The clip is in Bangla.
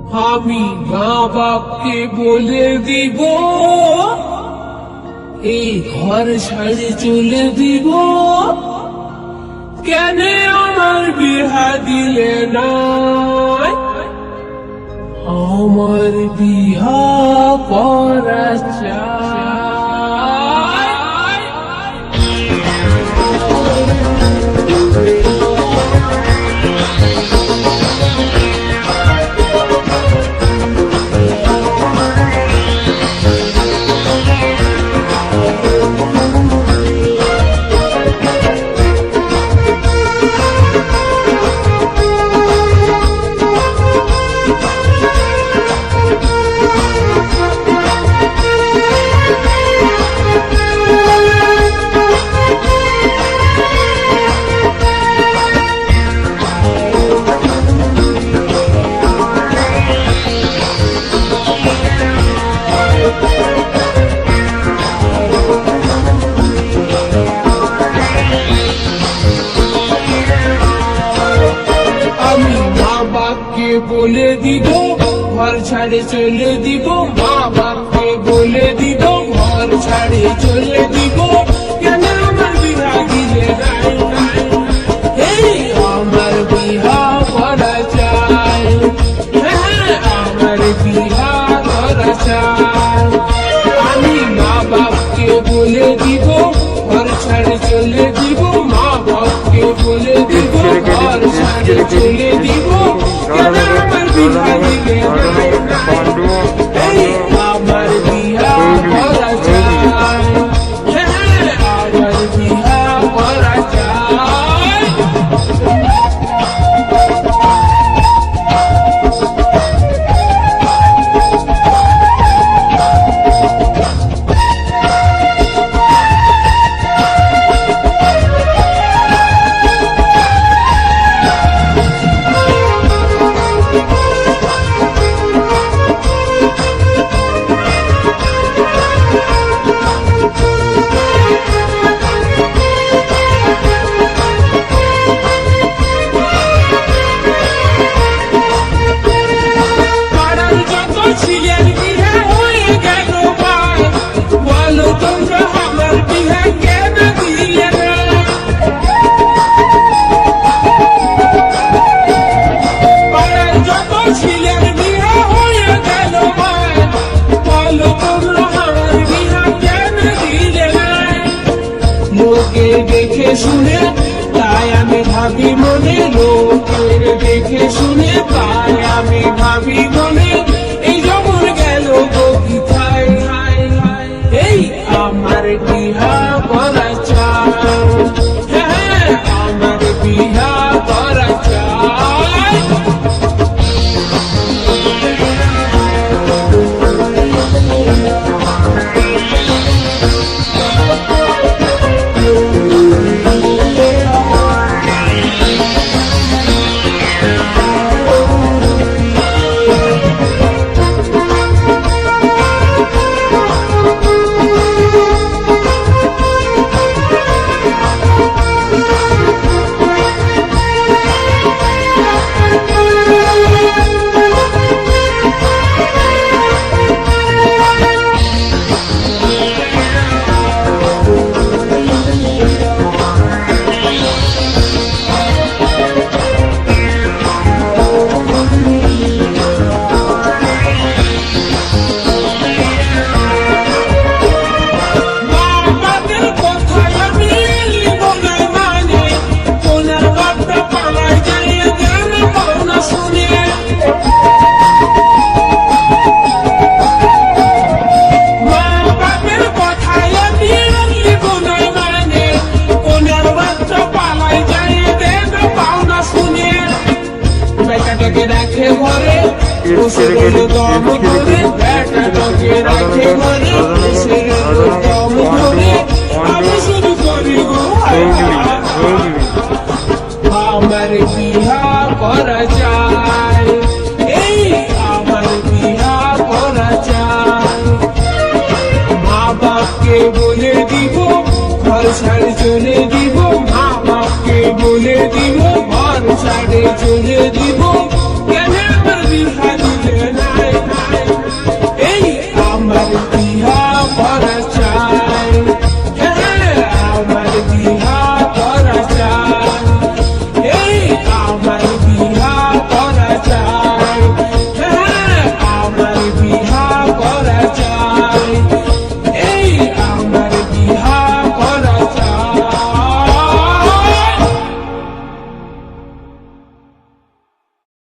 আমি মা বাপকে বলে দিব, এই ঘর ছাড়ে চলে দিব। কেন আমার বিহা দিলে না? আমার বিহা করা চাই। বলে দিব ঘর ছাড়ে চলে দিব, মা বাপকে বলে দিব ঘর ছাড়ে চলে দিব। কেন আমার বিহা দিলে নাই? এই আমার বিহা করা চাই, হ্যাঁ আমার বিহা করা চাই। আমি মা বাপকে বলে দিব ঘর ছাড়ে চলে দিব, মা বাপকে বলে দিব ঘর ছাড়ে চলে দিব। কেন আমার বিহা দিলে নাই? এই আমার বিহা করা চাই, হ্যাঁ আমার বিহা করা চাই। লোকের দেখে শুনে তাই আমি ভাবি মনে, লোকের দেখে শুনে তাই আমি ভাবি মনে, এই জমন গেল কোথায়? এই আমার বিহা করা চাই, হ্যাঁ আমার বিহা করা চাই। রাখে ঘরে, দম করে, বেটাটাকে রাখে ঘরে।